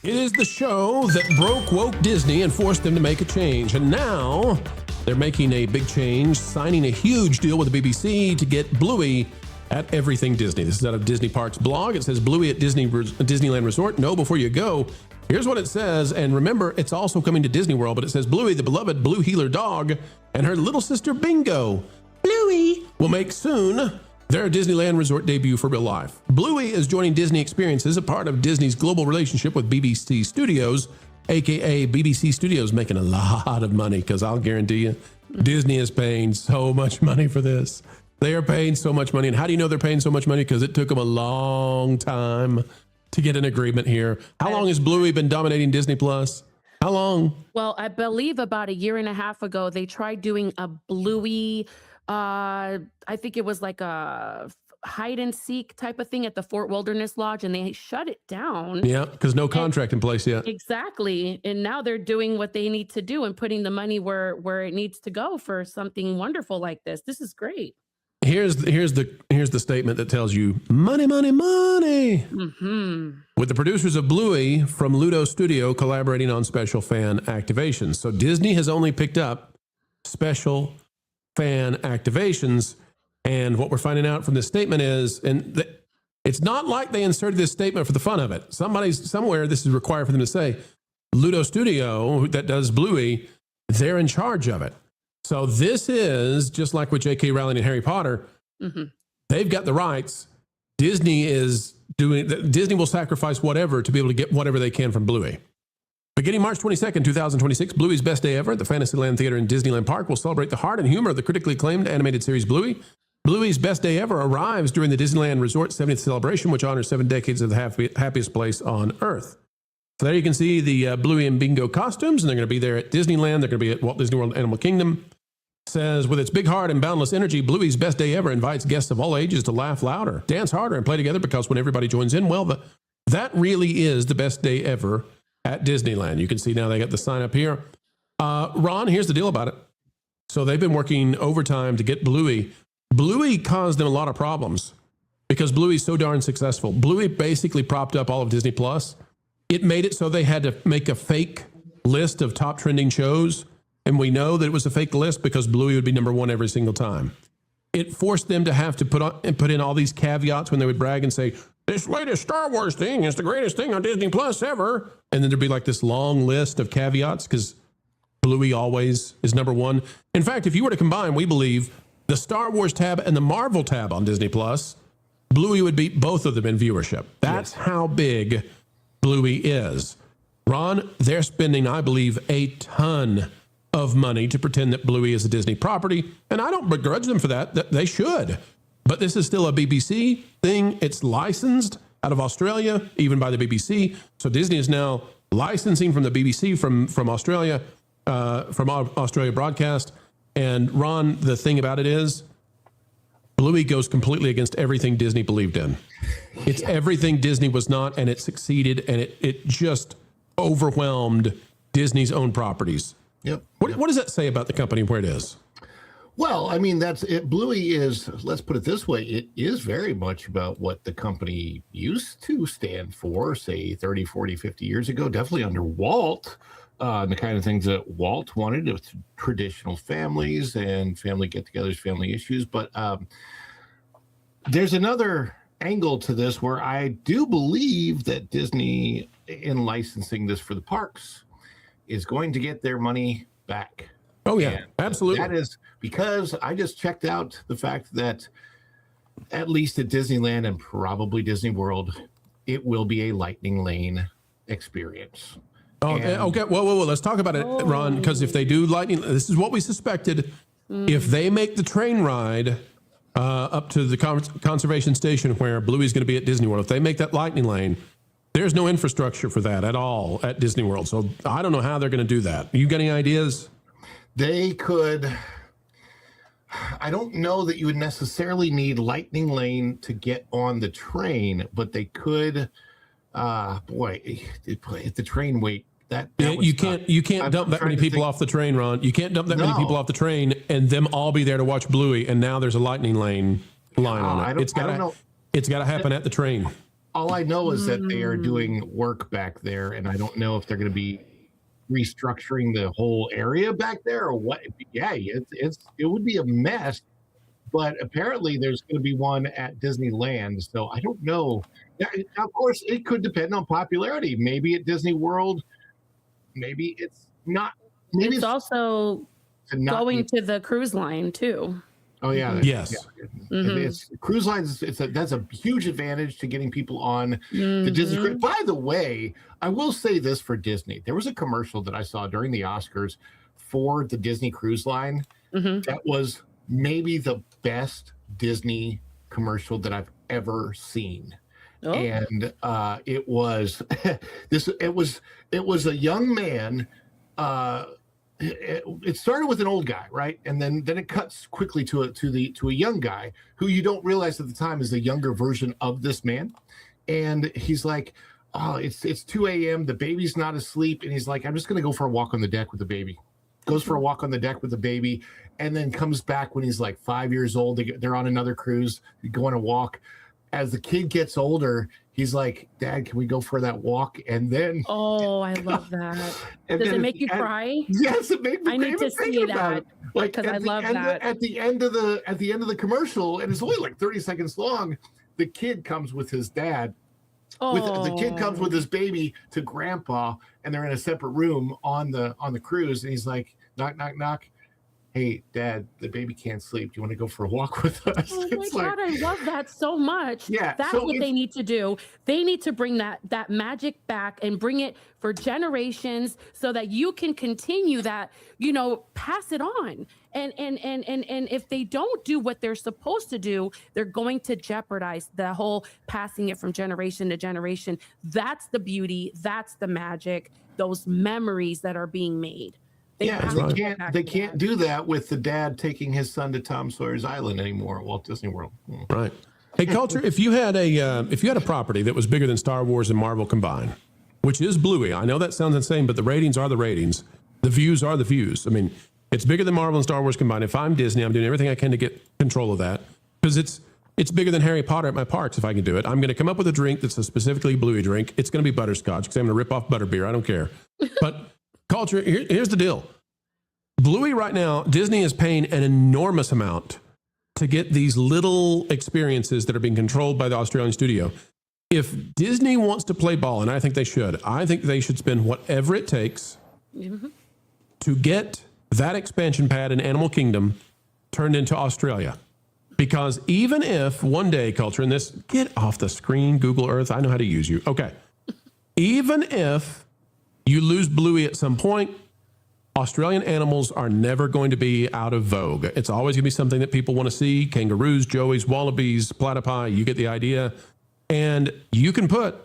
It is the show that broke woke Disney and forced them to make a change. And now they're making a big change, signing a huge deal with the BBC to get Bluey at everything Disney. This is out of Disney Parks blog. It says Bluey at Disneyland Resort. Know before you go. Here's what it says. And remember, it's also coming to Disney World, but it says Bluey, the beloved blue heeler dog, and her little sister Bingo, Bluey, will make soon their Disneyland Resort debut for real life. Bluey is joining Disney Experiences, a part of Disney's global relationship with BBC Studios, aka BBC Studios making a lot of money, because I'll guarantee you, Disney is paying so much money for this. They are paying so much money. And how do you know they're paying so much money? Because it took them a long time to get an agreement here. How long has Bluey been dominating Disney Plus? How long? Well, I believe about 1.5 years ago, they tried doing a Bluey, I think it was like a hide and seek type of thing at the Fort Wilderness Lodge, and they shut it down. Yeah, because no contract in place yet. Exactly. And now they're doing what they need to do and putting the money where it needs to go for something wonderful like this. This is great. Here's the statement that tells you money, money, money. Mm-hmm. With the producers of Bluey from Ludo Studio collaborating on special fan activations. So Disney has only picked up special fan activations. And what we're finding out from this statement is, it's not like they inserted this statement for the fun of it. Somewhere this is required for them to say, Ludo Studio that does Bluey, they're in charge of it. So this is just like with J.K. Rowling and Harry Potter. Mm-hmm. They've got the rights. Disney will sacrifice whatever to be able to get whatever they can from Bluey. Beginning March 22nd, 2026, Bluey's Best Day Ever at the Fantasyland Theater in Disneyland Park will celebrate the heart and humor of the critically acclaimed animated series Bluey. Bluey's Best Day Ever arrives during the Disneyland Resort 70th celebration, which honors 7 decades of the happiest place on Earth. So there you can see the Bluey and Bingo costumes, and they're going to be there at Disneyland. They're going to be at Walt Disney World Animal Kingdom. Says, with its big heart and boundless energy, Bluey's Best Day Ever invites guests of all ages to laugh louder, dance harder, and play together, because when everybody joins in, well, that really is the best day ever at Disneyland. You can see now they got the sign up here. Ron, here's the deal about it. So they've been working overtime to get Bluey. Bluey caused them a lot of problems because Bluey's so darn successful. Bluey basically propped up all of Disney Plus. It made it so they had to make a fake list of top trending shows. And we know that it was a fake list because Bluey would be number one every single time. It forced them to have to put in all these caveats when they would brag and say, this latest Star Wars thing is the greatest thing on Disney Plus ever. And then there'd be like this long list of caveats because Bluey always is number one. In fact, if you were to combine, we believe, the Star Wars tab and the Marvel tab on Disney Plus, Bluey would beat both of them in viewership. That's how big Bluey is. Ron, they're spending, I believe, a ton of money to pretend that Bluey is a Disney property. And I don't begrudge them for that. They should. But this is still a BBC thing. It's licensed out of Australia, even by the BBC. So Disney is now licensing from the BBC from Australia, from Australia Broadcast. And Ron, the thing about it is, Bluey goes completely against everything Disney believed in. It's everything Disney was not, and it succeeded, and it just overwhelmed Disney's own properties. Yep. What does that say about the company and where it is? Well, I mean, that's it. Bluey is, let's put it this way, it is very much about what the company used to stand for, say 30, 40, 50 years ago, definitely under Walt, the kind of things that Walt wanted with traditional families and family get-togethers, family issues. But there's another angle to this where I do believe that Disney, in licensing this for the parks, is going to get their money back. Oh, yeah, and absolutely. That is because I just checked out the fact that at least at Disneyland and probably Disney World, it will be a lightning lane experience. Oh, okay. Whoa. Let's talk about it, Ron, because if they do lightning, this is what we suspected. If they make the train ride up to the conservation station where Bluey's going to be at Disney World, if they make that lightning lane, there's no infrastructure for that at all at Disney World. So I don't know how they're going to do that. You got any ideas? They could. I don't know that you would necessarily need lightning lane to get on the train, but they could. If the train wait, you can't dump that many people off the train, Ron. You can't dump that many people off the train and them all be there to watch Bluey. And now there's a lightning lane line on it. It's got to happen at the train. All I know is that they are doing work back there, and I don't know if they're going to be restructuring the whole area back there or what. Yeah, it would be a mess. But apparently, there's going to be one at Disneyland. So I don't know. Yeah, of course, it could depend on popularity. Maybe at Disney World, maybe it's not. Maybe it's also going to the cruise line too. Oh yeah, yes. Yeah. It's cruise lines. That's a huge advantage to getting people on the Disney cruise. By the way, I will say this for Disney: there was a commercial that I saw during the Oscars for the Disney Cruise Line that was maybe the best Disney commercial that I've ever seen. Oh. And it was it was a young man. It started with an old guy, right? And then it cuts quickly to a young guy who you don't realize at the time is the younger version of this man. And he's like, oh, it's 2 a.m. The baby's not asleep. And he's like, I'm just going to go for a walk on the deck with the baby. Goes for a walk on the deck with the baby, and then comes back when he's like 5 years old. They're on another cruise, go on a walk. As the kid gets older, he's like, Dad, can we go for that walk? And then I love that. Does it make you cry? Yes, it makes me cry. I need to see that. Like, because I love that. At the end of the commercial, and it's only like 30 seconds long, the kid comes with his dad. The kid comes with his baby to grandpa, and they're in a separate room on the cruise, and he's like, knock, knock, knock. Hey, Dad, the baby can't sleep. Do you want to go for a walk with us? Oh my God, I love that so much. Yeah, that's what they need to do. They need to bring that magic back and bring it for generations so that you can continue that, pass it on. And if they don't do what they're supposed to do, they're going to jeopardize the whole passing it from generation to generation. That's the beauty. That's the magic. Those memories that are being made. They can't do that with the dad taking his son to Tom Sawyer's Island anymore at Walt Disney World. Right. Hey, Culture, if you had a property that was bigger than Star Wars and Marvel combined, which is Bluey, I know that sounds insane, but the ratings are the ratings. The views are the views. I mean, it's bigger than Marvel and Star Wars combined. If I'm Disney, I'm doing everything I can to get control of that because it's bigger than Harry Potter at my parks if I can do it. I'm going to come up with a drink that's a specifically Bluey drink. It's going to be butterscotch because I'm going to rip off butterbeer. I don't care. But Culture, here's the deal. Bluey right now, Disney is paying an enormous amount to get these little experiences that are being controlled by the Australian studio. If Disney wants to play ball, and I think they should spend whatever it takes to get that expansion pad in Animal Kingdom turned into Australia. Because even if one day, Culture, and this, get off the screen, Google Earth, I know how to use you. Okay. Even if you lose Bluey at some point, Australian animals are never going to be out of vogue. It's always going to be something that people want to see. Kangaroos, joeys, wallabies, platypi, you get the idea. And you can put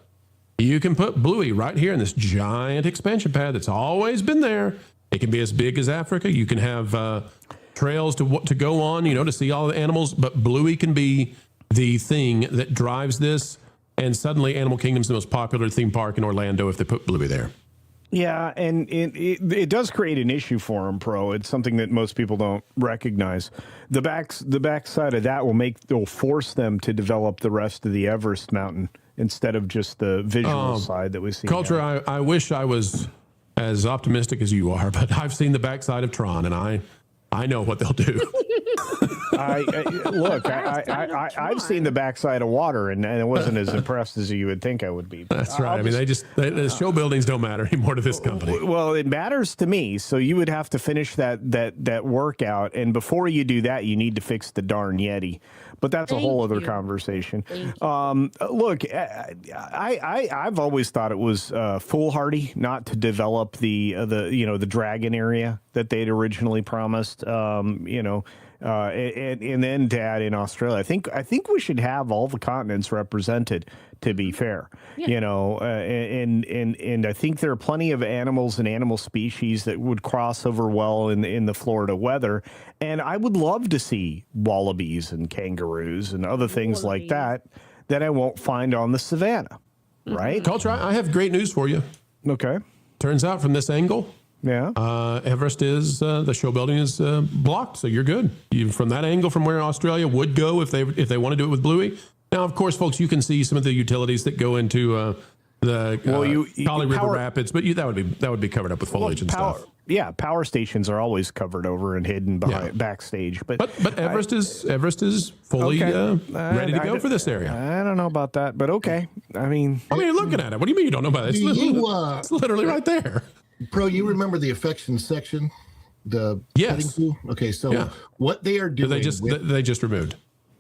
Bluey right here in this giant expansion pad that's always been there. It can be as big as Africa. You can have trails to go on, to see all the animals. But Bluey can be the thing that drives this. And suddenly Animal Kingdom's the most popular theme park in Orlando if they put Bluey there. Yeah, and it does create an issue for them, Pro. It's something that most people don't recognize. The backside of that will force them to develop the rest of the Everest Mountain instead of just the visual side that we see. Culture, I wish I was as optimistic as you are, but I've seen the backside of Tron, and I know what they'll do. I've seen the backside of water, and I wasn't as impressed as you would think I would be. That's right. The show buildings don't matter anymore to this company. Well, it matters to me. So you would have to finish that workout, and before you do that, you need to fix the darn Yeti. But that's a whole other conversation. Look, I've always thought it was foolhardy not to develop the dragon area that they'd originally promised. And then to add in Australia, I think we should have all the continents represented. To be fair, and I think there are plenty of animals and animal species that would cross over well in the Florida weather, and I would love to see wallabies and kangaroos and other things like that I won't find on the savannah. Right, Culture, I have great news for you. Okay, turns out from this angle. Yeah. Everest is the show building is blocked, so you're good. From that angle, from where Australia would go if they want to do it with Bluey, Now, of course, folks, you can see some of the utilities that go into the Kali River Rapids, but that would be covered up with foliage and stuff. Yeah, power stations are always covered over and hidden behind backstage. But Everest is fully ready to go for this area. I don't know about that, but okay. I mean, you're looking at it. What do you mean you don't know about it? It's literally right there. Pro, you remember the affection section? Yes. Okay, so what they are doing? They just removed.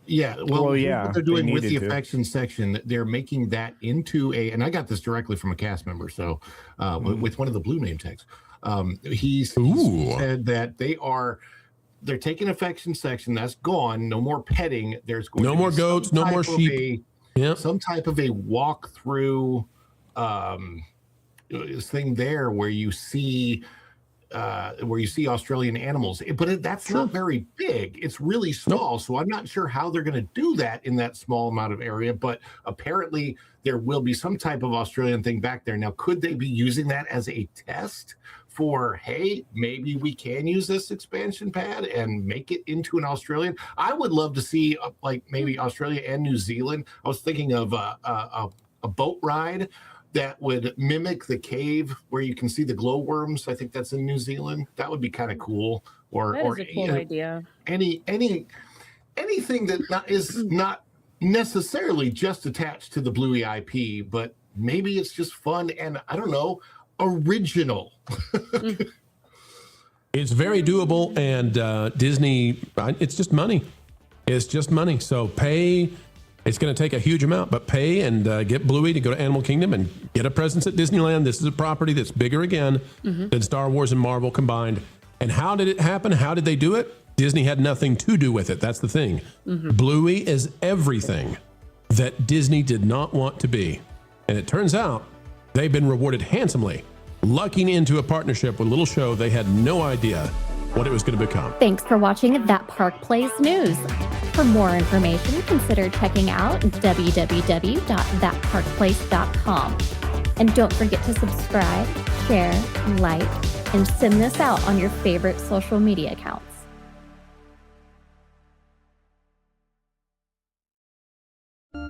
Yeah, what they're doing with the affection section, they're making that into and I got this directly from a cast member, so with one of the blue name tags. He said that they're taking affection section that's gone, no more petting. There's going no more goats, no more sheep. Some type of a walk through thing there where you see Australian animals, but that's not very big. It's really small. So I'm not sure how they're going to do that in that small amount of area, but apparently there will be some type of Australian thing back there. Now, could they be using that as a test for, hey, maybe we can use this expansion pad and make it into an Australian? I would love to see like maybe Australia and New Zealand. I was thinking of a boat ride that would mimic the cave where you can see the glowworms. I think that's in New Zealand. That would be kind of cool. That is a cool idea. Anything that is not necessarily just attached to the Bluey IP, but maybe it's just fun and I don't know, original. It's very doable, and Disney, it's just money. It's just money. So pay. It's going to take a huge amount, but pay and get Bluey to go to Animal Kingdom and get a presence at Disneyland. This is a property that's bigger again than Star Wars and Marvel combined. And how did it happen? How did they do it? Disney had nothing to do with it. That's the thing. Bluey is everything that Disney did not want to be. And it turns out they've been rewarded handsomely, lucking into a partnership with a little show they had no idea what it was going to become. Thanks for watching That Park Plays News. For more information, consider checking out www.thatparkplace.com. And don't forget to subscribe, share, like, and send this out on your favorite social media accounts.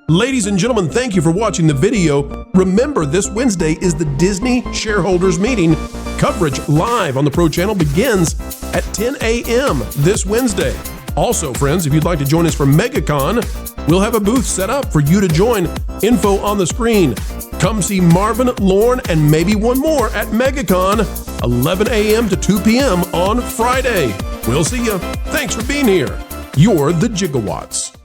Ladies and gentlemen, thank you for watching the video. Remember, this Wednesday is the Disney Shareholders Meeting. Coverage live on the Pro Channel begins at 10 a.m. this Wednesday. Also, friends, if you'd like to join us for MegaCon, we'll have a booth set up for you to join. Info on the screen. Come see Marvin, Lorne, and maybe one more at MegaCon, 11 a.m. to 2 p.m. on Friday. We'll see you. Thanks for being here. You're the Gigawatts.